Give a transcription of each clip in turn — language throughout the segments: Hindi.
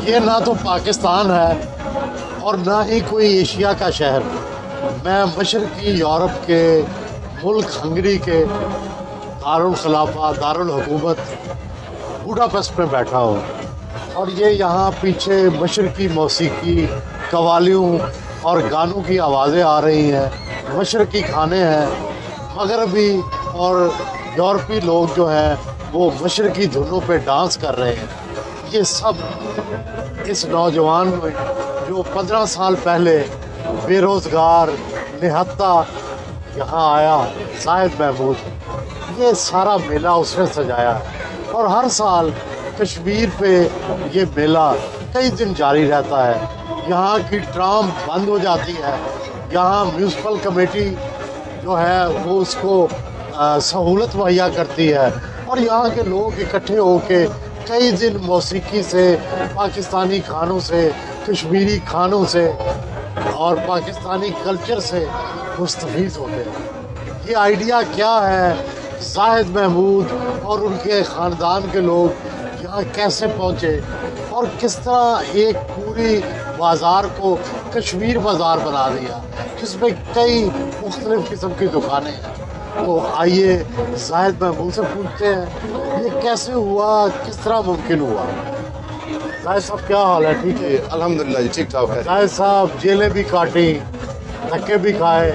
ये ना तो पाकिस्तान है और ना ही कोई एशिया का शहर। मैं मशरक़ी यूरोप के मुल्क हंगरी के दारुल खिलाफा दारुल हुकूमत बुडापेस्ट में बैठा हूँ और ये यहाँ पीछे मशरक़ी मौसीकी कवालियों और गानों की आवाज़ें आ रही हैं। मशरक़ी खाने हैं, मगरबी और यूरोपी लोग जो हैं वो मशरक़ी धुनों पे डांस कर रहे हैं। ये सब इस नौजवान में जो 15 साल पहले बेरोज़गार निहत्ता यहाँ आया, ज़ाहिद महमूद, ये सारा मेला उसने सजाया है और हर साल कश्मीर पे ये मेला कई दिन जारी रहता है। यहाँ की ट्राम बंद हो जाती है, यहाँ म्यूनसिपल कमेटी जो है वो उसको सहूलत मुहैया करती है और यहाँ के लोग इकट्ठे होके कई दिन मौसीकी से, पाकिस्तानी खानों से, कश्मीरी खानों से और पाकिस्तानी कल्चर से मुस्तफ़ीद होते हैं। ये आइडिया क्या है, ज़ाहिद महमूद और उनके ख़ानदान के लोग यहाँ कैसे पहुँचे और किस तरह एक पूरी बाज़ार को कश्मीर बाज़ार बना दिया जिसमें कई मुख्तलिफ़ किस्म की दुकानें हैं। तो आइए ज़ाहिद महमूद से पूछते हैं ये कैसे हुआ, किस तरह मुमकिन हुआ। ज़ाहिद साहब क्या हाल है? ठीक है अल्हम्दुलिल्लाह जी, ठीक ठाक है। ज़ाहिद साहब जेलें भी काटी, धक्के भी खाए,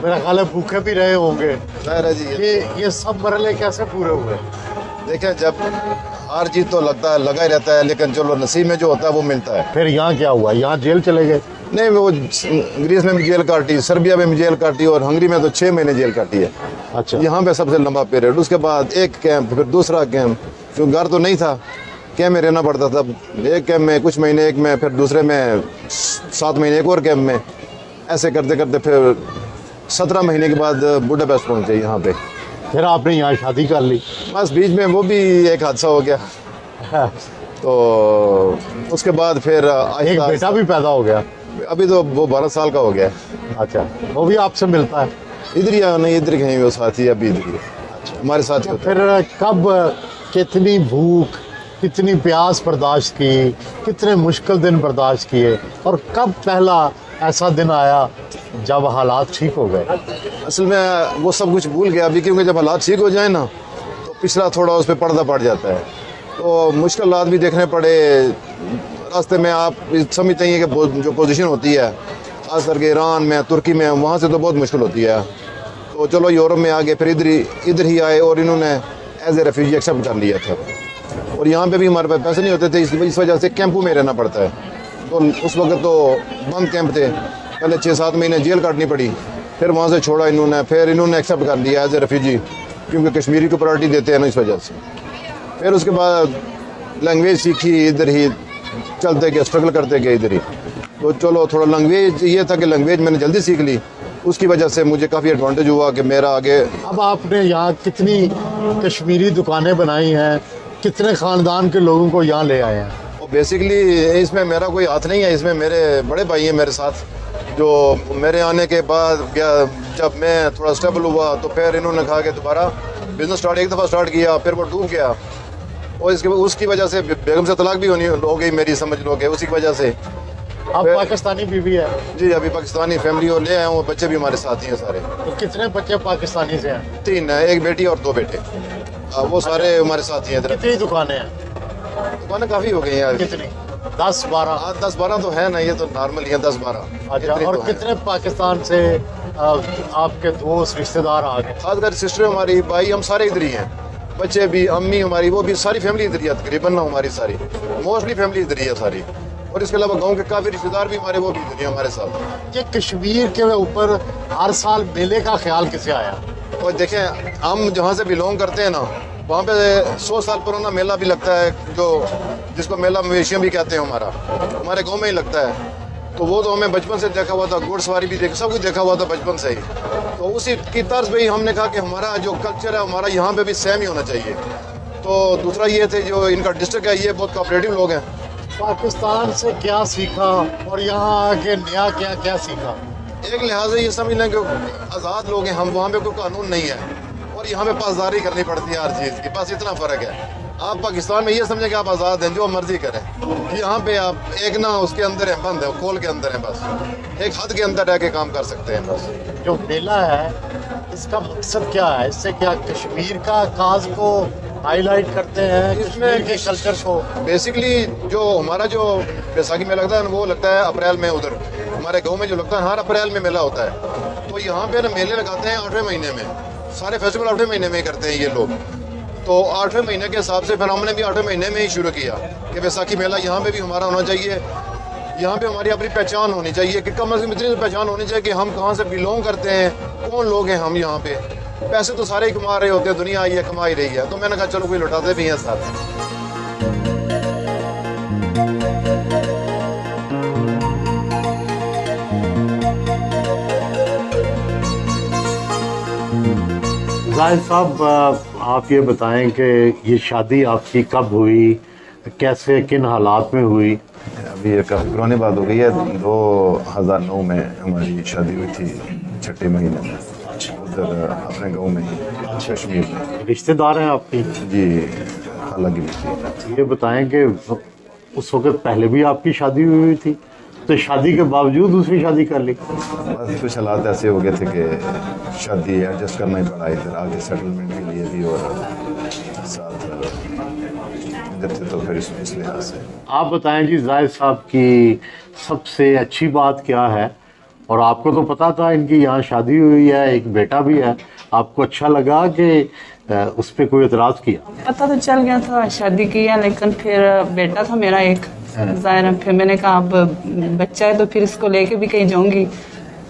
मेरा ख्याल है भूखे भी रहे होंगे। ज़ाहिर है जी, ये सब मरहले कैसे पूरे हुए? देखें जब हर चीज़ तो लगा ही रहता है, लेकिन चलो नसीब में जो होता है वो मिलता है। फिर यहाँ क्या हुआ? यहाँ जेल चले गए? नहीं, वो ग्रीस में भी जेल काटी, सर्बिया में भी जेल काटी और हंगरी में तो 6 महीने जेल काटी है। अच्छा, यहाँ पे सबसे लंबा पीरियड, उसके बाद एक कैंप, फिर दूसरा कैंप, क्योंकि घर तो नहीं था, कैंप में रहना पड़ता था। एक कैंप में कुछ महीने, एक में, फिर दूसरे में 7 महीने एक और कैंप में, ऐसे करते करते फिर 17 महीने के बाद बुडापेस्ट पहुँचे यहाँ पे। फिर आपने यहाँ शादी कर ली? बस बीच में वो भी एक हादसा हो गया तो उसके बाद फिर एक बेटा भी पैदा हो गया? अभी तो वो 12 साल का हो गया। अच्छा, वो भी आपसे मिलता है? इधर ही नहीं, इधर कहीं वो साथी अभी इधर ही हमारे साथ ही होता है। फिर कब कितनी भूख, कितनी प्यास बर्दाश्त की, कितने मुश्किल दिन बर्दाश्त किए और कब पहला ऐसा दिन आया जब हालात ठीक हो गए? असल में वो सब कुछ भूल गया अभी, क्योंकि जब हालात ठीक हो जाए ना तो पिछला थोड़ा उस पर पर्दा पड़ जाता है। तो मुश्किल हालात भी देखने पड़े रास्ते में। आप समझते हैं कि जो पोजीशन होती है खास करके ईरान में, तुर्की में, वहाँ से तो बहुत मुश्किल होती है। तो चलो यूरोप में आ गए, फिर इधर ही आए और इन्होंने एज ए रेफ्यूजी एक्सेप्ट कर लिया था। और यहाँ पे भी हमारे पास पैसे नहीं होते थे, इस वजह से कैंपों में रहना पड़ता है। तो उस वक्त तो बंद कैंप थे, पहले 6-7 महीने जेल काटनी पड़ी, फिर वहाँ से छोड़ा इन्होंने, फिर इन्होंने एक्सेप्ट कर लिया एज ए रेफ्यूजी, क्योंकि कश्मीरी को प्रायोरिटी देते हैं ना, इस वजह से। फिर उसके बाद लैंग्वेज सीखी, इधर ही चलते गए, स्ट्रगल करते गए इधर ही। तो चलो थोड़ा लैंग्वेज ये था कि लैंग्वेज मैंने जल्दी सीख ली, उसकी वजह से मुझे काफ़ी एडवांटेज हुआ कि मेरा आगे। अब आपने यहाँ कितनी कश्मीरी दुकानें बनाई हैं, कितने ख़ानदान के लोगों को यहाँ ले आए हैं? और बेसिकली इसमें मेरा कोई हाथ नहीं है, इसमें मेरे बड़े भाई हैं मेरे साथ, जो मेरे आने के बाद जब मैं थोड़ा स्टेबल हुआ तो फिर इन्होंने कहा कि दोबारा बिज़नेस एक दफ़ा स्टार्ट किया, फिर वो डूब गया और उसकी वजह से बेगम से तलाक भी हो गई मेरी, समझ लो कि उसी की वजह से। अब पाकिस्तानी बीवी है? जी, अभी पाकिस्तानी फैमिली और ले आए हूँ, बच्चे भी हमारे साथ ही हैं सारे। तो कितने बच्चे पाकिस्तानी से हैं? 3 है, एक बेटी और 2 बेटे। वो सारे हमारे साथ ही हैं। कितनी दुकानें हैं? दुकानें काफ़ी हो गई हैं यार। कितनी? 10-12? 10-12 तो है ना, ये तो नॉर्मल ही है 10-12। अच्छा, और कितने पाकिस्तान से आपके दोस्त रिश्तेदार आ गए? खासकर सिस्टर हमारी, भाई, हम सारे इधर ही हैं, बच्चे भी, अम्मी हमारी, वो भी सारी फैमिली इधर ही है तकरीबन ना, हमारी सारी मोस्टली फैमिली इधर ही है सारी। और इसके अलावा गांव के काफ़ी रिश्तेदार भी हमारे, वो भी इधर ही हमारे साथ। ये कश्मीर के ऊपर हर साल मेले का ख्याल किसे आया? और देखें, हम जहाँ से बिलोंग करते हैं ना, वहाँ पे 100 साल पुराना मेला भी लगता है, जो जिसको मेला मवेशियाँ भी कहते हैं, हमारे गांव में ही लगता है। तो वो तो हमें बचपन से देखा हुआ था, घुड़सवारी भी सब कुछ देखा हुआ था बचपन से ही। तो उसी की तर्ज पे ही हमने कहा कि हमारा जो कल्चर है हमारा यहाँ पे भी सेम ही होना चाहिए। तो दूसरा ये थे, जो इनका डिस्ट्रिक्ट है, ये बहुत कोऑपरेटिव लोग हैं। पाकिस्तान से क्या सीखा और यहाँ आके नया क्या क्या सीखा? एक लिहाज से ये समझ लें कि आज़ाद लोग हैं हम, वहाँ पे कोई कानून नहीं है और यहाँ पे पासदारी करनी पड़ती है हर चीज़ की, बस इतना फ़र्क है। आप पाकिस्तान में ये समझें कि आप आज़ाद हैं, जो मर्जी करें। यहाँ पे आप एक ना उसके अंदर है, बंद है, खोल के अंदर है, बस एक हद के अंदर रह के काम कर सकते हैं बस। जो मेला है इसका मकसद क्या है? इससे क्या कश्मीर का काज को हाईलाइट करते हैं, इसमें के कल्चर को? बेसिकली जो हमारा जो बैसाखी में लगता है वो लगता है अप्रैल में, उधर हमारे गांव में जो लगता है हर अप्रैल में मेला होता है। तो यहाँ पे ना मेले लगाते हैं 8वें महीने में, सारे फेस्टिवल 8वें महीने में ही करते हैं ये लोग। तो 8वें महीने के हिसाब से फिर हमने भी 8वें महीने में ही शुरू किया कि बैसाखी मेला यहाँ पे भी हमारा होना चाहिए। यहाँ पे हमारी अपनी पहचान होनी चाहिए कि कम अज़ कम इतनी पहचान होनी चाहिए कि हम कहाँ से बिलोंग करते हैं, कौन लोग हैं हम यहाँ पे। पैसे तो सारे ही कमा रहे होते हैं, दुनिया आई है कमा ही रही है, तो मैंने कहा चलो कोई लौटाते भी हैं साथ। जाहिद साहब, आप ये बताएं कि ये शादी आपकी कब हुई, कैसे, किन हालात में हुई? अभी ये काफ़ी पुरानी बात हो गई है। 2009 में हमारी शादी हुई थी 6 महीने में, उधर अपने गांव में ही, कश्मीर में। रिश्तेदार हैं आपकी? जी, हालांकि भी थी। ये बताएं कि उस वक्त पहले भी आपकी शादी हुई थी, तो शादी के बावजूद दूसरी शादी कर ली? बस कुछ हालात ऐसे हो गए थे कि शादी एडजस्ट करना ही पड़ा इधर आगे, सेटलमेंट के लिए भी और साथ इधर थे, तो फिर इस लिहाज से। आप बताएं जी जाहिद साहब की सबसे अच्छी बात क्या है? और आपको तो पता था इनकी यहाँ शादी हुई है, एक बेटा भी है, आपको अच्छा लगा कि उस पर कोई एतराज़ किया? पता तो चल गया था शादी की है, लेकिन फिर बेटा था मेरा एक, ज़ाहिर है। फिर मैंने कहा अब बच्चा है तो फिर इसको लेके भी कहीं जाऊंगी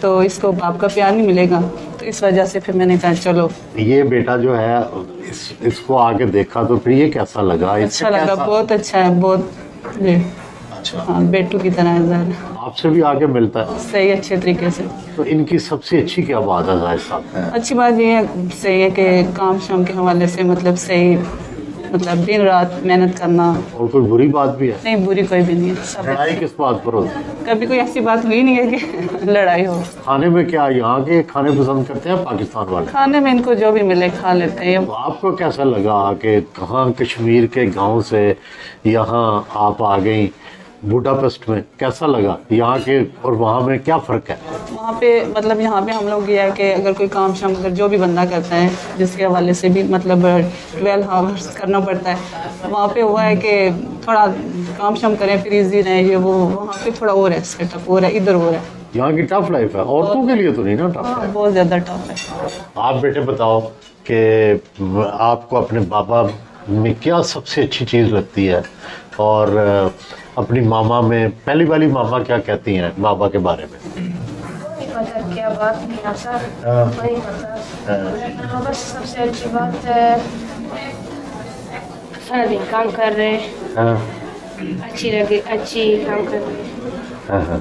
तो इसको बाप का प्यार नहीं मिलेगा, तो इस वजह से फिर मैंने कहा चलो। ये बेटा जो है इसको आके देखा तो फिर ये कैसा लगा? अच्छा लगा, बहुत अच्छा है, बहुत जी। अच्छा, हाँ, बेटू की तरह है ज़ाहिर। आपसे भी आगे मिलता है सही, अच्छे तरीके से। तो इनकी सबसे अच्छी क्या बात है जाहिद साहब? अच्छी बात ये है, सही है कि काम शाम के हवाले से मतलब सही, मतलब दिन रात मेहनत करना। और कोई बुरी बात भी है? नहीं, बुरी कोई भी नहीं है, सब लड़ाई किस बात पर होती है? कभी कोई ऐसी बात हुई नहीं है कि लड़ाई हो। खाने में क्या यहाँ के खाने पसंद करते हैं पाकिस्तान वाले? खाने में इनको जो भी मिले खा लेते हैं। तो आपको कैसा लगा कि कहाँ कश्मीर के गांव से यहाँ आप आ गई बुडापेस्ट में? कैसा लगा यहाँ के और वहाँ में, क्या फ़र्क है? वहाँ पे मतलब यहाँ पे हम लोग ये है कि अगर कोई काम शाम अगर जो भी बंदा करता है, जिसके हवाले से भी मतलब 12 आवर्स करना पड़ता है, वहाँ पे हुआ है कि थोड़ा काम शाम करें फिर इजी रहे, ये वो वहाँ पे थोड़ा और है, सेटअप और है, इधर और है। यहाँ की टफ लाइफ है, औरतों के लिए तो नहीं ना टफ हाँ, है? बहुत ज़्यादा टफ है। आप बेटे बताओ कि आपको अपने बाबा में क्या सबसे अच्छी चीज़ लगती है, और अपनी मामा में पहली वाली मामा क्या कहती हैं बाबा के बारे में? पता क्या बात नहीं आता, वही पता। हाँ, बस सबसे अच्छी बात है सारा दिन काम कर रहे, अच्छी लगे, अच्छी काम कर रहे,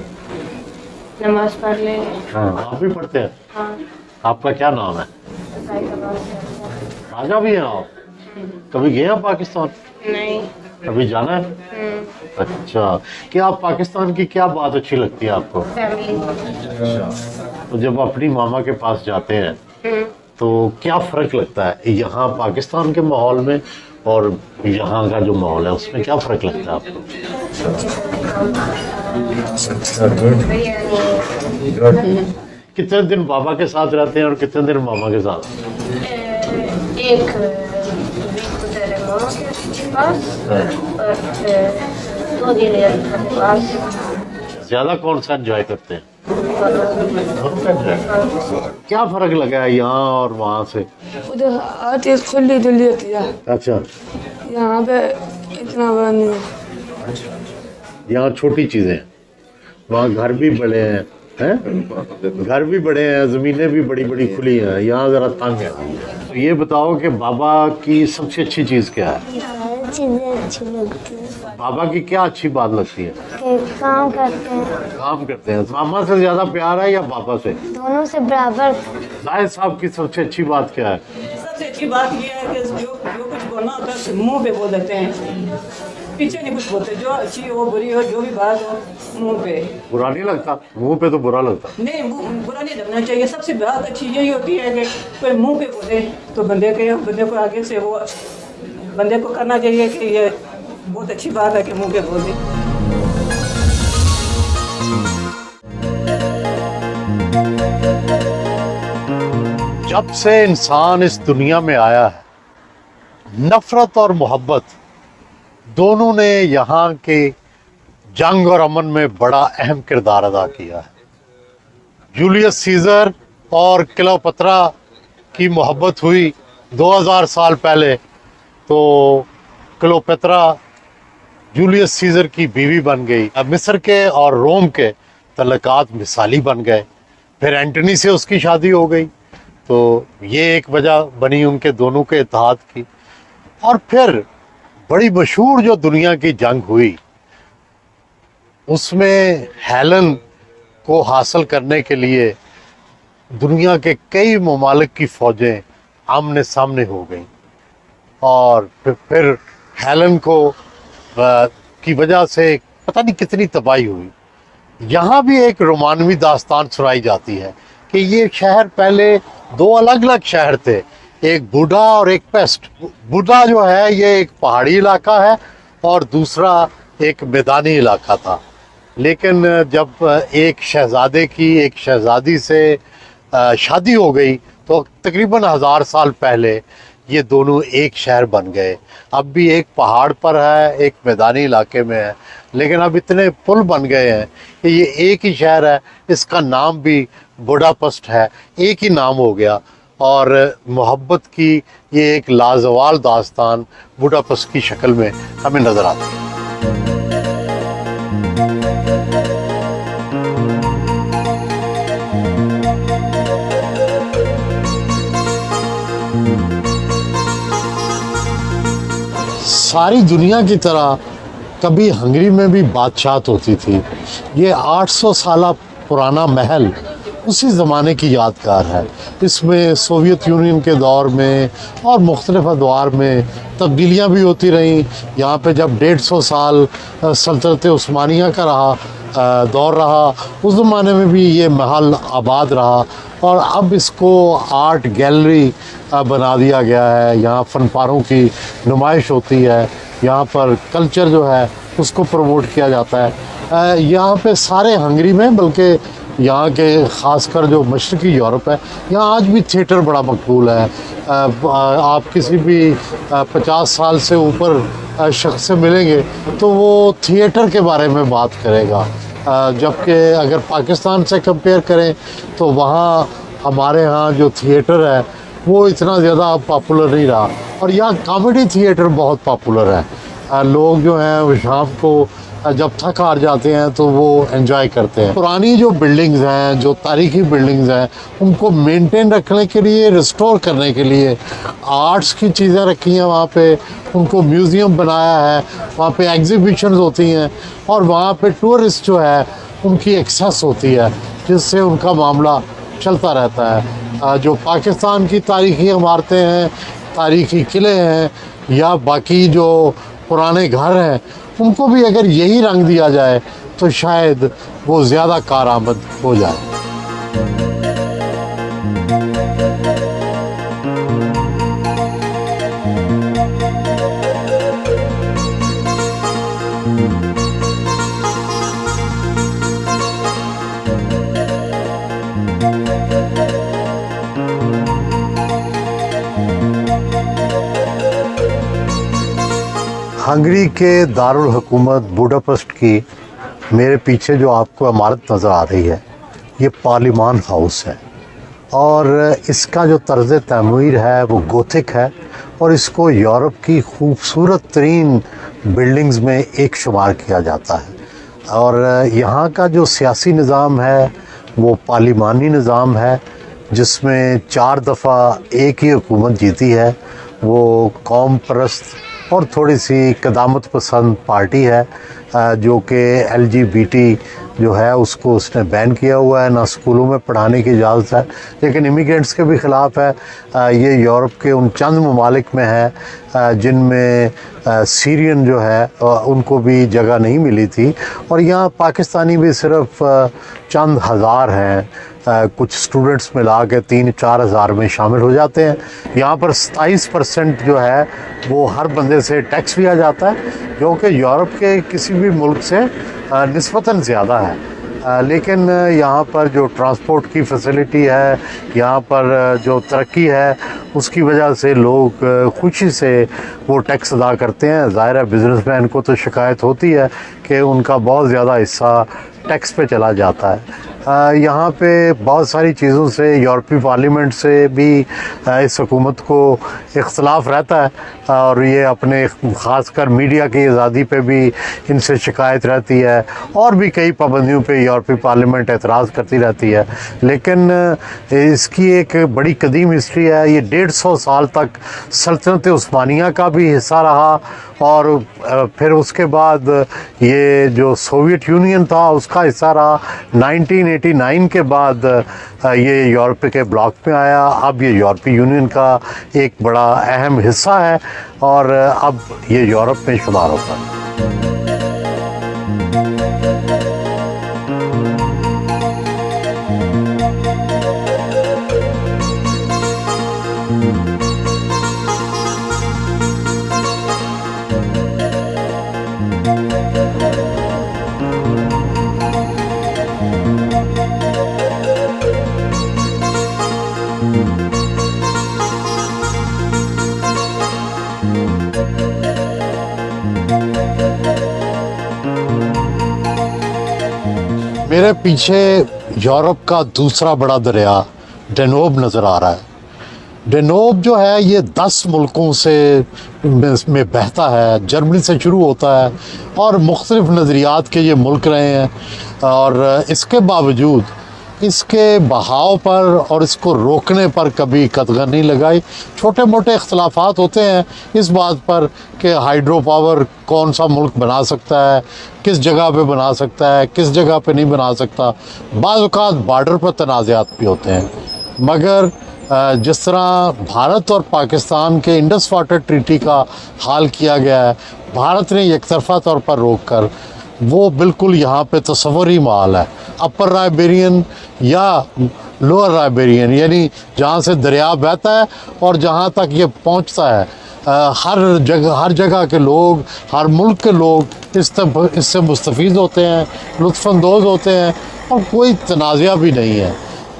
नमाज पढ़ ले। आप भी पढ़ते हैं? हाँ, आपका क्या नाम है? राजा भी हैं आप? कभी गए हैं पाकिस्तान? नहीं। कभी जाना है? अच्छा, क्या आप पाकिस्तान की क्या बात अच्छी लगती है आपको? फैमिली। तो जब अपनी मामा के पास जाते हैं तो क्या फ़र्क लगता है यहाँ पाकिस्तान के माहौल में और यहाँ का जो माहौल है उसमें क्या फ़र्क लगता है आपको? कितने दिन बाबा के साथ रहते हैं और कितने दिन मामा के साथ? एक वीक गुजरे मामा के, पास और 2 दिन खाने पास। ज्यादा कौन सा एंजॉय करते हैं? दोनों का enjoy? क्या फर्क लगा है यहाँ और वहाँ से? उधर हर चीज़ खुली डुली होती है, अच्छा, यहाँ पे इतना बड़ा नहीं है। यहाँ छोटी चीजें हैं, वहाँ घर भी बड़े हैं, घर भी बड़े हैं, जमीनें भी बड़ी बड़ी खुली हैं, यहाँ जरा तंग है। तो ये बताओ कि बाबा की सबसे अच्छी चीज क्या है? सारी चीज़ें अच्छी लगती हैं बाबा की क्या अच्छी बात लगती है? कि काम करते हैं, काम करते हैं। मामा से ज्यादा प्यार है या बाबा से? दोनों से बराबर। जाहिद साहब की सबसे अच्छी बात क्या है? सबसे अच्छी बात यह है कि जो कुछ बोलना होता है मुंह पे बोल देते हैं, पीछे नहीं कुछ बोलते। जो अच्छी हो बुरी हो जो भी बात हो मुंह पे। बुरा नहीं लगता? मुंह पे तो बुरा लगता। नहीं, बुरा नहीं लगना चाहिए। सबसे बात अच्छी यही होती है कि कोई मुंह पे बोले तो बंदे को आगे से वो बंदे को करना चाहिए कि ये बहुत अच्छी बात है कि मुंह पे बोले। जब से इंसान इस दुनिया में आया है, नफरत और मोहब्बत दोनों ने यहाँ के जंग और अमन में बड़ा अहम किरदार अदा किया है। जूलियस सीजर और क्लियोपेट्रा की मोहब्बत हुई 2000 साल पहले, तो क्लियोपेट्रा जूलियस सीजर की बीवी बन गई। अब मिस्र के और रोम के तल्लुकात मिसाली बन गए। फिर एंटनी से उसकी शादी हो गई, तो ये एक वजह बनी उनके दोनों के इत्तेहाद की। और फिर बड़ी मशहूर जो दुनिया की जंग हुई, उसमें हेलन को हासिल करने के लिए दुनिया के कई ममालिक की फ़ौजें आमने सामने हो गईं, और फिर हेलन को की वजह से पता नहीं कितनी तबाही हुई। यहाँ भी एक रोमानवी दास्तान सुनाई जाती है कि ये शहर पहले दो अलग अलग शहर थे, एक बूढ़ा और एक पेस्ट। बूढ़ा जो है ये एक पहाड़ी इलाका है और दूसरा एक मैदानी इलाका था। लेकिन जब एक शहजादे की एक शहजादी से शादी हो गई तो तकरीबन 1000 साल पहले ये दोनों एक शहर बन गए। अब भी एक पहाड़ पर है, एक मैदानी इलाके में है, लेकिन अब इतने पुल बन गए हैं कि ये एक ही शहर है। इसका नाम भी बुडापेस्ट है, एक ही नाम हो गया। और मोहब्बत की ये एक लाजवाल दास्तान बुडापेस्ट की शक्ल में हमें नज़र आती है। सारी दुनिया की तरह कभी हंगरी में भी बादशाहत होती थी। ये 800 साल पुराना महल उसी ज़माने की यादगार है। इसमें सोवियत यूनियन के दौर में और मुख्तलिफ अदवार में तब्दीलियाँ भी होती रहीं। यहाँ पे जब 150 साल सल्तनत उस्मानिया का दौर रहा, उस ज़माने में भी ये महल आबाद रहा। और अब इसको आर्ट गैलरी बना दिया गया है। यहाँ फ़नपारों की नुमाइश होती है, यहाँ पर कल्चर जो है उसको प्रमोट किया जाता है। यहाँ पे सारे हंगरी में, बल्कि यहाँ के ख़ासकर जो मशरक़ी यूरोप है, यहाँ आज भी थिएटर बड़ा मकबूल है। आप किसी भी 50 साल से ऊपर शख्स से मिलेंगे तो वो थिएटर के बारे में बात करेगा। जबकि अगर पाकिस्तान से कंपेयर करें तो वहाँ हमारे यहाँ जो थिएटर है वो इतना ज़्यादा पॉपुलर नहीं रहा। और यहाँ कॉमेडी थिएटर बहुत पॉपुलर है। लोग जो हैं वो शाम को जब थक हार जाते हैं तो वो एंजॉय करते हैं। पुरानी जो बिल्डिंग्स हैं, जो तारीखी बिल्डिंग्स हैं, उनको मेंटेन रखने के लिए, रिस्टोर करने के लिए आर्ट्स की चीज़ें रखी हैं वहाँ पे। उनको म्यूज़ियम बनाया है, वहाँ पे एग्जीबिशंस होती हैं और वहाँ पे टूरिस्ट जो है उनकी एक्सेस होती है, जिससे उनका मामला चलता रहता है। जो पाकिस्तान की तारीखी इमारतें हैं, तारीखी किले हैं या बाकी जो पुराने घर हैं, उनको भी अगर यही रंग दिया जाए तो शायद वो ज़्यादा कारआमद हो जाए। हंगरी के दारुल हुकूमत बुडापेस्ट की मेरे पीछे जो आपको इमारत नज़र आ रही है, ये पार्लिमान हाउस है और इसका जो तर्ज़ तमीर है वो गोथिक है और इसको यूरोप की खूबसूरत तरीन बिल्डिंग्स में एक शुमार किया जाता है। और यहाँ का जो सियासी निज़ाम है वो पार्लिमानी निज़ाम है, जिसमें 4 दफ़ा एक ही हुकूमत जीती है। वो कौम परस्त और थोड़ी सी क़दामत पसंद पार्टी है जो कि LGBT जो है उसको उसने बैन किया हुआ है, ना स्कूलों में पढ़ाने की इजाज़त है, लेकिन इमिग्रेंट्स के भी ख़िलाफ़ है। ये यूरोप के उन चंद ममालिक में है जिनमें सीरियन जो है उनको भी जगह नहीं मिली थी और यहाँ पाकिस्तानी भी सिर्फ चंद हज़ार हैं। कुछ स्टूडेंट्स मिला के 3-4 हज़ार में शामिल हो जाते हैं। यहाँ पर 27% जो है वो हर बंदे से टैक्स लिया जाता है, जो कि यूरोप के किसी भी मुल्क से निस्बतन ज़्यादा है। लेकिन यहाँ पर जो ट्रांसपोर्ट की फैसिलिटी है, यहाँ पर जो तरक्की है, उसकी वजह से लोग खुशी से वो टैक्स अदा करते हैं। ज़ाहिर है बिज़नेसमैन को तो शिकायत होती है कि उनका बहुत ज़्यादा हिस्सा टैक्स पे चला जाता है। यहाँ पे बहुत सारी चीज़ों से यूरोपीय पार्लियामेंट से भी इस हुकूमत को इख्तलाफ रहता है और ये अपने ख़ासकर मीडिया की आज़ादी पे भी इनसे शिकायत रहती है और भी कई पाबंदियों पे यूरोपीय पार्लियामेंट एतराज़ करती रहती है। लेकिन इसकी एक बड़ी कदीम हिस्ट्री है। ये 150 साल तक सल्तनत उस्मानिया का भी हिस्सा रहा और फिर उसके बाद ये जो सोवियत यूनियन था उसका हिस्सा रहा। 1989 के बाद ये यूरोप के ब्लॉक में आया। अब ये यूरोपीय यूनियन का एक बड़ा अहम हिस्सा है और अब ये यूरोप में शुमार होता है। मेरे पीछे यूरोप का दूसरा बड़ा दरिया डेनोब नज़र आ रहा है। डेनोब जो है ये 10 मुल्कों से में बहता है। जर्मनी से शुरू होता है और मुख्तलिफ़ नज़रियात के ये मुल्क रहे हैं और इसके बावजूद इसके बहाव पर और इसको रोकने पर कभी कदगन नहीं लगाई। छोटे मोटे इख्तलाफात होते हैं इस बात पर कि हाइड्रो पावर कौन सा मुल्क बना सकता है, किस जगह पे बना सकता है, किस जगह पे नहीं बना सकता। बाज़ औक़ात बॉर्डर पर तनाज़ात भी होते हैं, मगर जिस तरह भारत और पाकिस्तान के इंडस वाटर ट्रीटी का हाल किया गया है, भारत ने एक तरफ़ा तौर पर रोक कर, वो बिल्कुल यहाँ पे तस्वुर ही माल है। अपर राइबेरियन या लोअर राइबेरियन, यानी जहाँ से दरिया बहता है और जहाँ तक ये पहुँचता है, हर जगह के लोग, हर मुल्क के लोग इससे मुस्तफ़ीद होते हैं, लुत्फ़अंदोज़ होते हैं और कोई तनाज़ा भी नहीं है।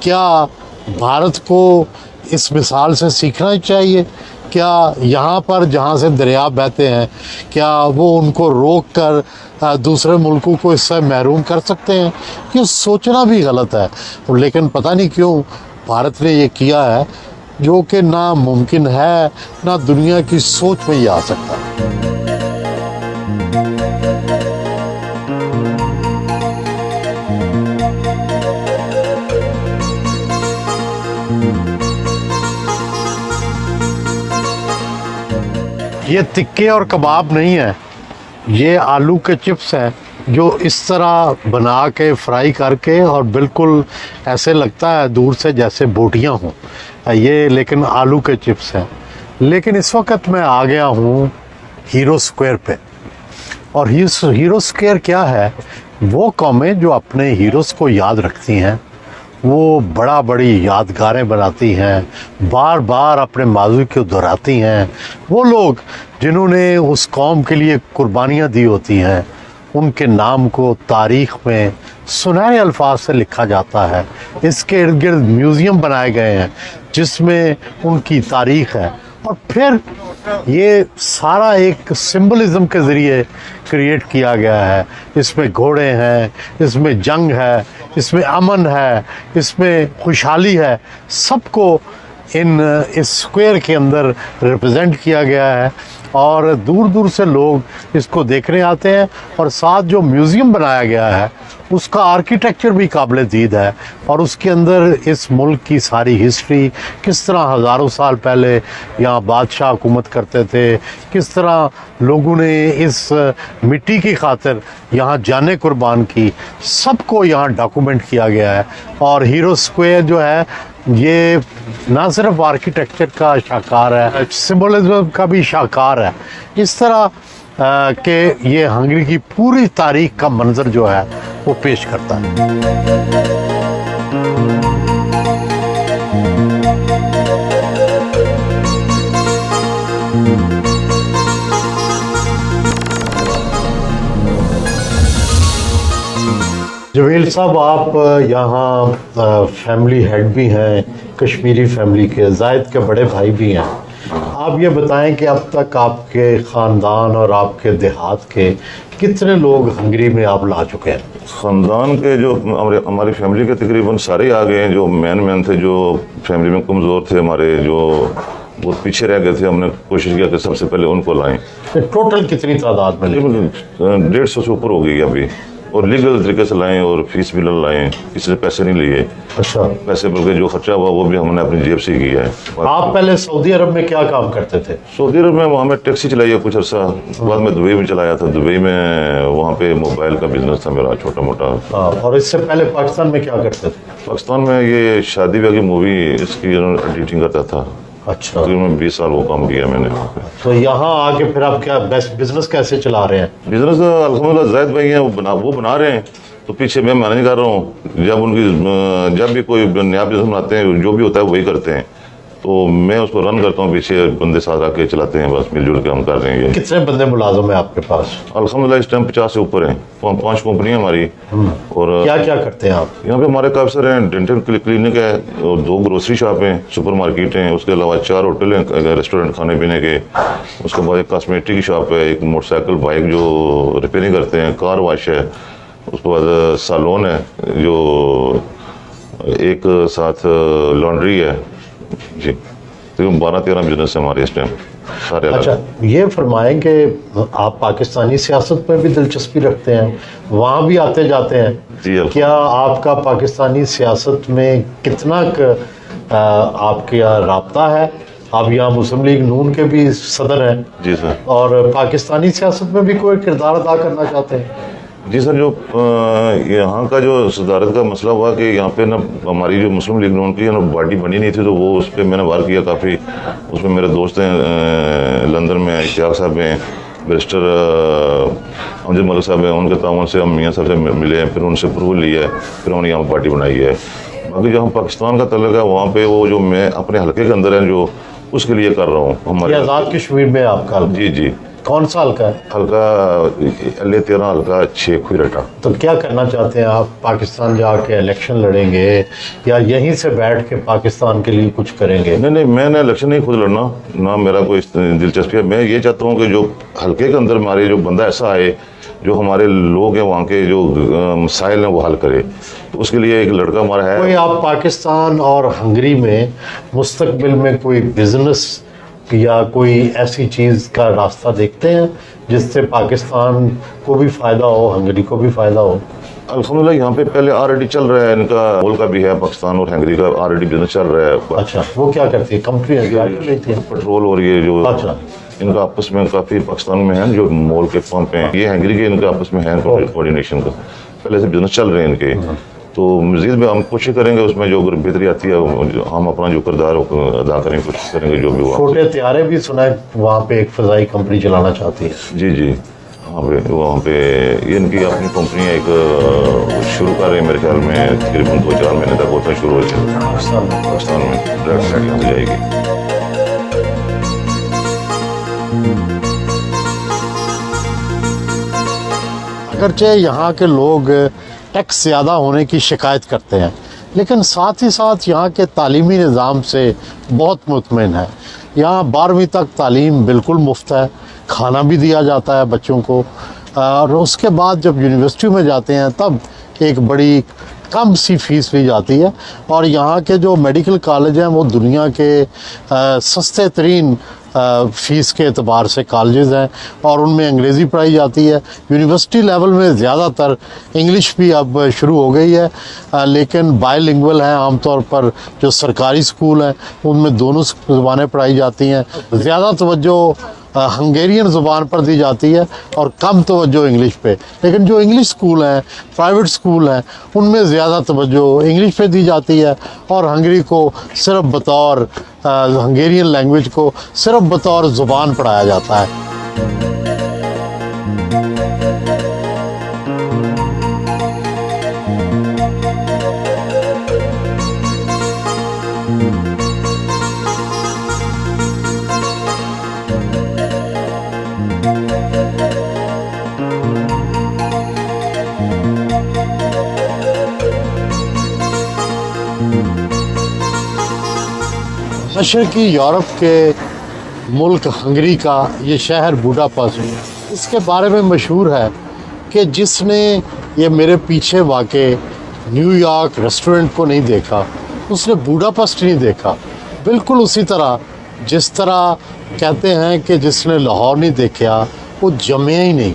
क्या भारत को इस मिसाल से सीखना चाहिए? क्या यहाँ पर जहाँ से दरिया बहते हैं, क्या वो उनको रोक कर दूसरे मुल्कों को इससे महरूम कर सकते हैं? ये सोचना भी गलत है। लेकिन पता नहीं क्यों भारत ने ये किया है, जो कि ना मुमकिन है, ना दुनिया की सोच में ही आ सकता है। ये टिक्के और कबाब नहीं है, ये आलू के चिप्स हैं जो इस तरह बना के फ्राई करके और बिल्कुल ऐसे लगता है दूर से जैसे बोटियां हों ये, लेकिन आलू के चिप्स हैं। लेकिन इस वक्त मैं आ गया हूँ हीरो स्क्वायर पे। और हीरो स्क्वायर क्या है? वो कौमें जो अपने हीरोज़ को याद रखती हैं, वो बड़ी यादगारें बनाती हैं, बार बार अपने माज़ी को दोहराती हैं। वो लोग जिन्होंने उस कौम के लिए कुर्बानियाँ दी होती हैं, उनके नाम को तारीख़ में सुनहरे अल्फाज से लिखा जाता है। इसके इर्द गिर्द म्यूज़ियम बनाए गए हैं जिसमें उनकी तारीख़ है और फिर ये सारा एक सिंबलिज्म के ज़रिए क्रिएट किया गया है। इसमें घोड़े हैं, इसमें जंग है, इसमें अमन है, इसमें खुशहाली है, सबको इस स्क्वायर के अंदर रिप्रेजेंट किया गया है। और दूर दूर से लोग इसको देखने आते हैं। और साथ जो म्यूज़ियम बनाया गया है उसका आर्किटेक्चर भी काबिल दीद है, और उसके अंदर इस मुल्क की सारी हिस्ट्री, किस तरह हज़ारों साल पहले यहाँ बादशाह हुकूमत करते थे, किस तरह लोगों ने इस मिट्टी की खातिर यहाँ जाने कुर्बान की, सबको यहाँ डॉक्यूमेंट किया गया है। और हीरो स्क्वायर जो है ये ना सिर्फ आर्किटेक्चर का शाहकार है, सिंबलिज्म का भी शाहकार है। इस तरह के ये हंगरी की पूरी तारीख का मंजर जो है वो पेश करता है। जवेल साहब, आप यहाँ फैमिली हेड भी हैं कश्मीरी फैमिली के, जायद के बड़े भाई भी हैं। आप ये बताएं कि अब तक आपके ख़ानदान और आपके देहात के कितने लोग हंगरी में आप ला चुके हैं? ख़ानदान के जो हमारी फैमिली के तकरीबन सारे आ गए हैं। जो मैन थे, जो फैमिली में कमज़ोर थे, हमारे जो बहुत पीछे रह गए थे, हमने कोशिश किया कि सबसे पहले उनको लाएं। टोटल कितनी तादाद में? 150 से ऊपर हो गई अभी, और लीगल तरीके से लाएं और फीस भी लाएं, किसी से पैसे नहीं लिए। अच्छा। पैसे बल्कि जो खर्चा हुआ वो भी हमने अपनी जेब से ही किया है। आप पहले सऊदी अरब में क्या काम करते थे? सऊदी अरब में वहाँ में टैक्सी चलाई है कुछ अर्सा, बाद में दुबई में चलाया था। दुबई में वहाँ पे मोबाइल का बिजनेस था मेरा छोटा मोटा। और इससे पहले पाकिस्तान में क्या करते थे? पाकिस्तान में ये शादी ब्याह की मूवी इसकी एडिटिंग करता था। अच्छा। तकरीबन 20 साल वो काम किया मैंने। तो यहाँ आके फिर आप क्या बिजनेस कैसे चला रहे हैं? बिजनेस अल्हम्दुलिल्लाह जायद भाई हैं, वो बना रहे हैं, तो पीछे मैं मैनेज कर रहा हूँ। जब भी कोई नया बिजनेस बनाते हैं, जो भी होता है वही करते हैं, तो मैं उसको रन करता हूँ, पीछे बंदे साथ आके चलाते हैं, बस मिलजुल के हम कर रहे हैं। कितने बंदे मुलाजिम है आपके पास? अल्हम्दुलिल्लाह इस टाइम 50 से ऊपर हैं। 5 कंपनियाँ हमारी। और क्या क्या करते हैं आप? यहाँ पे हमारे काफ़ी सारे हैं। डेंटल क्लिनिक है, और 2 ग्रोसरी शॉप हैं, सुपर मार्केट हैं, उसके अलावा 4 होटल हैं, रेस्टोरेंट खाने पीने के। उसके बाद एक कॉस्मेटिक की शॉप है, एक मोटरसाइकिल बाइक जो रिपेयरिंग करते हैं, कार वॉश है, उसके बाद सैलून है, जो एक साथ लॉन्ड्री है जी। तो 12-13 बिजनेस है हमारे इस टाइम सारे। अच्छा, ये फरमाएं कि आप पाकिस्तानी सियासत में भी दिलचस्पी रखते हैं, वहाँ भी आते जाते हैं जी। क्या आपका पाकिस्तानी सियासत में कितना आपके यहाँ राब्ता है? आप यहाँ मुस्लिम लीग नून के भी सदर हैं जी सर। और पाकिस्तानी सियासत में भी कोई किरदार अदा करना चाहते हैं? जी सर, जो यहाँ का जो सदारत का मसला हुआ कि यहाँ पे ना हमारी जो मुस्लिम लीग नून की ना पार्टी बनी नहीं थी, तो वो उस पर मैंने वार किया काफ़ी। उसमें मेरे दोस्त हैं लंदन में, इश्तियाक साहब हैं, बैरिस्टर अमजद मलिक साहब हैं, उनके ताउन से हम मियाँ साहब से मिले हैं, फिर उनसे अप्रूवल लिया है, फिर उन्होंने यहाँ पार्टी बनाई है। बाकी जो हम पाकिस्तान का तल्लुक है, वहाँ पर वो जो मैं अपने हल्के के अंदर है जो उसके लिए कर रहा हूँ। हमारे आज़ाद कश्मीर में आपका? जी जी। कौन सा हल्का है? हल्का L13 हल्का 6 खुरटा। तो क्या करना चाहते हैं आप? पाकिस्तान जाके इलेक्शन लड़ेंगे या यहीं से बैठ के पाकिस्तान के लिए कुछ करेंगे? नहीं, मैंने इलेक्शन नहीं खुद लड़ना, ना मेरा कोई दिलचस्पी है। मैं ये चाहता हूँ कि जो हल्के के अंदर हमारे जो बंदा ऐसा आए जो हमारे लोग हैं वहाँ के जो मसाइल हैं वो हल करे, तो उसके लिए एक लड़का हमारा है। कोई आप पाकिस्तान और हंगरी में मुस्तकबिल में कोई बिजनेस या कोई ऐसी चीज़ का रास्ता देखते हैं जिससे पाकिस्तान को भी फ़ायदा हो, हंगरी को भी फ़ायदा हो? अल्हम्दुलिल्लाह यहाँ पे पहले ऑलरेडी चल रहा है, इनका मोल का भी है, पाकिस्तान और हंगरी का ऑलरेडी बिजनेस चल रहा है। अच्छा, वो क्या करती है कंपनी? है पेट्रोल और ये जो अच्छा इनका आपस में काफ़ी पाकिस्तान में है जो मोल के पंप हैं, ये हंगरी के इनका आपस में है कोऑर्डिनेशन का, पहले से बिजनेस चल रहे हैं इनके। तो मज़ीद में हम कोशिश करेंगे उसमें जो अगर बेहतरी आती है हम अपना जो किरदार अदा करेंगे, कोशिश करेंगे जो भी हुआ। छोटे त्यारे भी सुना है वहाँ पे एक फ़ज़ाई कंपनी चलाना चाहती है। जी जी, वहाँ पे ये इनकी अपनी कंपनी एक शुरू कर रहे हैं, मेरे ख्याल में तकरीबन 2-4 महीने तक होता शुरू हो जाएगा पाकिस्तान में डायरेक्ट फ्लाइट यहाँ से जाएगी। अगरचे यहाँ के लोग टैक्स ज़्यादा होने की शिकायत करते हैं, लेकिन साथ ही साथ यहाँ के तालीमी निज़ाम से बहुत मुतमिन है। यहाँ 12वीं तक तालीम बिल्कुल मुफ्त है, खाना भी दिया जाता है बच्चों को, और उसके बाद जब यूनिवर्सिटी में जाते हैं तब एक बड़ी कम सी फ़ीस ली जाती है। और यहाँ के जो मेडिकल कॉलेज हैं वो दुनिया के सस्ते तरीन फ़ीस के एतबार से कॉलेजेस हैं, और उनमें अंग्रेज़ी पढ़ाई जाती है। यूनिवर्सिटी लेवल में ज़्यादातर इंग्लिश भी अब शुरू हो गई है, लेकिन बायलिंगुअल हैं आमतौर पर। जो सरकारी स्कूल हैं उनमें दोनों ज़ुबानें पढ़ाई जाती हैं। ज़्यादा तवज्जो हंगेरियन ज़ुबान पर दी जाती है और कम तवज्जो इंग्लिश पे। लेकिन जो इंग्लिश स्कूल हैं, प्राइवेट स्कूल हैं, उनमें ज़्यादा तवज्जो इंग्लिश पे दी जाती है, और हंगरी को सिर्फ बतौर हंगेरियन लैंग्वेज को सिर्फ बतौर ज़ुबान पढ़ाया जाता है। मशरक़ी यूरोप के मुल्क हंगरी का ये शहर बुडापेस्ट इसके बारे में मशहूर है कि जिसने ये मेरे पीछे वाक़े न्यूयॉर्क रेस्टोरेंट को नहीं देखा, उसने बुडापेस्ट नहीं देखा। बिल्कुल उसी तरह जिस तरह कहते हैं कि जिसने लाहौर नहीं देखा वो जमे ही नहीं,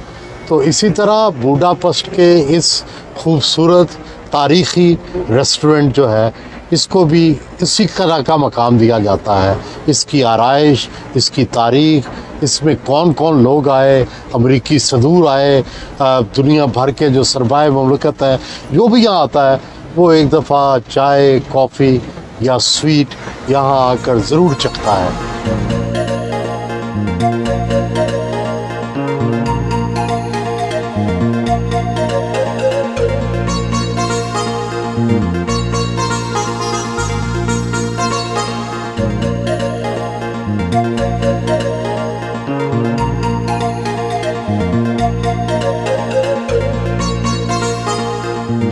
तो इसी तरह बुडापेस्ट के इस खूबसूरत तारीख़ी रेस्टोरेंट जो है इसको भी इसी तरह का मकाम दिया जाता है। इसकी आराइश, इसकी तारीख़, इसमें कौन कौन लोग आए, अमरीकी सदूर आए, दुनिया भर के जो सरमाए मुमलकत है, जो भी यहाँ आता है वो एक दफ़ा चाय, कॉफ़ी या स्वीट यहाँ आकर ज़रूर चखता है।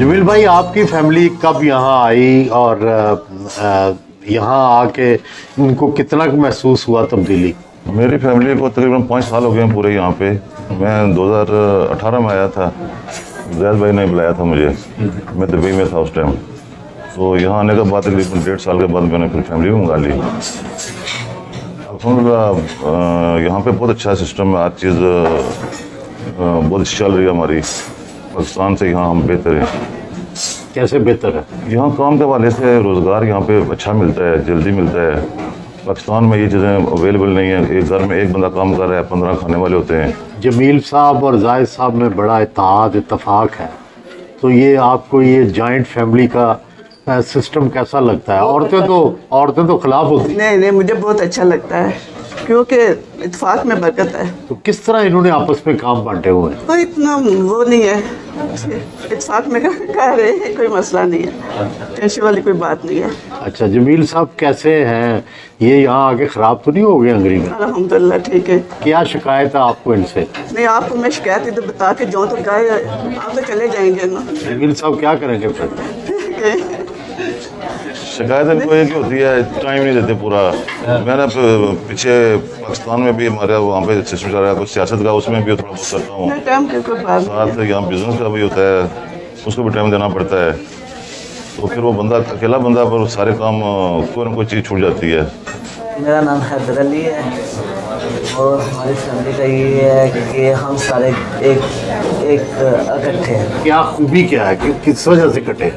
जमील भाई, आपकी फैमिली कब यहाँ आई और यहाँ आके इनको कितना महसूस हुआ तब्दीली? मेरी फैमिली को तकरीबन 5 साल हो गए हैं पूरे यहाँ पे। मैं 2018 में आया था, जैद भाई ने बुलाया था मुझे, मैं दुबई में था उस टाइम। तो यहाँ आने के बाद तकरीबन 1.5 साल के बाद मैंने फिर फैमिली भी मंगा ली। अल्हम्दुलिल्लाह यहाँ पे बहुत अच्छा सिस्टम है, हर चीज़ बहुत अच्छी चल रही है हमारी। पाकिस्तान से यहाँ हम बेहतर हैं। कैसे बेहतर है? यहाँ काम के हवाले से रोज़गार यहाँ पे अच्छा मिलता है, जल्दी मिलता है। पाकिस्तान में ये चीज़ें अवेलेबल नहीं है। एक घर में एक बंदा काम कर रहा है, 15 खाने वाले होते हैं। जमील साहब और जायद साहब में बड़ा इत्तेहाद इत्तफाक है, तो ये आपको ये जॉइंट फैमिली का सिस्टम कैसा लगता है? औरतें तो खिलाफ होती हैं। नहीं, मुझे बहुत अच्छा लगता है क्योंकि इत्तेफाक में बरकत है। तो किस तरह इन्होंने आपस में काम बांटे हुए हैं? तो इतना वो नहीं है, इत्तेफाक में कह रहे हैं, कोई मसला नहीं है, टेंशन वाली कोई बात नहीं है। अच्छा, जमील साहब कैसे हैं? ये यहाँ आके ख़राब तो नहीं हो गए हंगरी में? अल्हम्दुलिल्लाह ठीक है। क्या शिकायत है आपको इनसे? नहीं, आपको मैं शिकायत ही तो बता के जो तो गए आप तो चले जाएंगे ना। जमील साहब क्या करेंगे फिर? शिकायत इनको एक ही होती है, टाइम नहीं देते पूरा। मैंने पीछे पाकिस्तान में भी हमारे वहाँ पे सिस्टम चल रहा है कुछ सियासत का, उसमें भी थोड़ा बहुत करता हूँ। टाइम की कोई बात साथ यहाँ बिजनेस का भी होता है, उसको भी टाइम देना पड़ता है। तो फिर वो बंदा अकेला बंदा पर सारे काम कोई ना कोई चीज़ छूट जाती है। मेरा नाम हैदर अली है और हमारी फैमिली का ये है कि हम सारे एक इकट्ठे हैं। क्या खूबी क्या है कि किस वजह से कटे?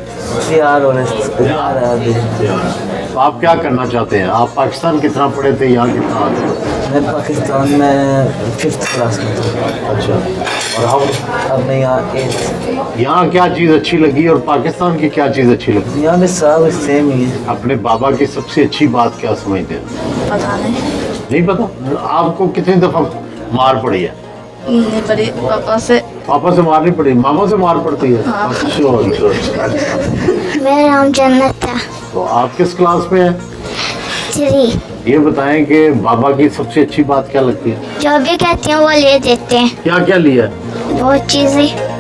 यार और यार अभी तो आप क्या करना चाहते हैं? आप पाकिस्तान कितना पढ़े थे, यहाँ कितना आते? मैं पाकिस्तान में 5th क्लास में था। अच्छा, और अब मैं यहाँ यहाँ क्या चीज़ अच्छी लगी और पाकिस्तान की क्या चीज़ अच्छी लगी? यहाँ में सब सेम ही है। अपने बाबा की सबसे अच्छी बात क्या समझते हैं? पता नहीं पता? आपको कितनी दफ़ा मार पड़ी है? नहीं पड़ी, पापा से। पापा से मार नहीं पड़ी, मामा से मार पड़ती है? अच्छा। मेरा नाम जन्नत है। तो आप किस क्लास में हैं? 3। ये बताएं कि बाबा की सबसे अच्छी बात क्या लगती है? जो भी कहते हैं वो ले देते हैं। क्या क्या लिया? बहुत चीज़ें।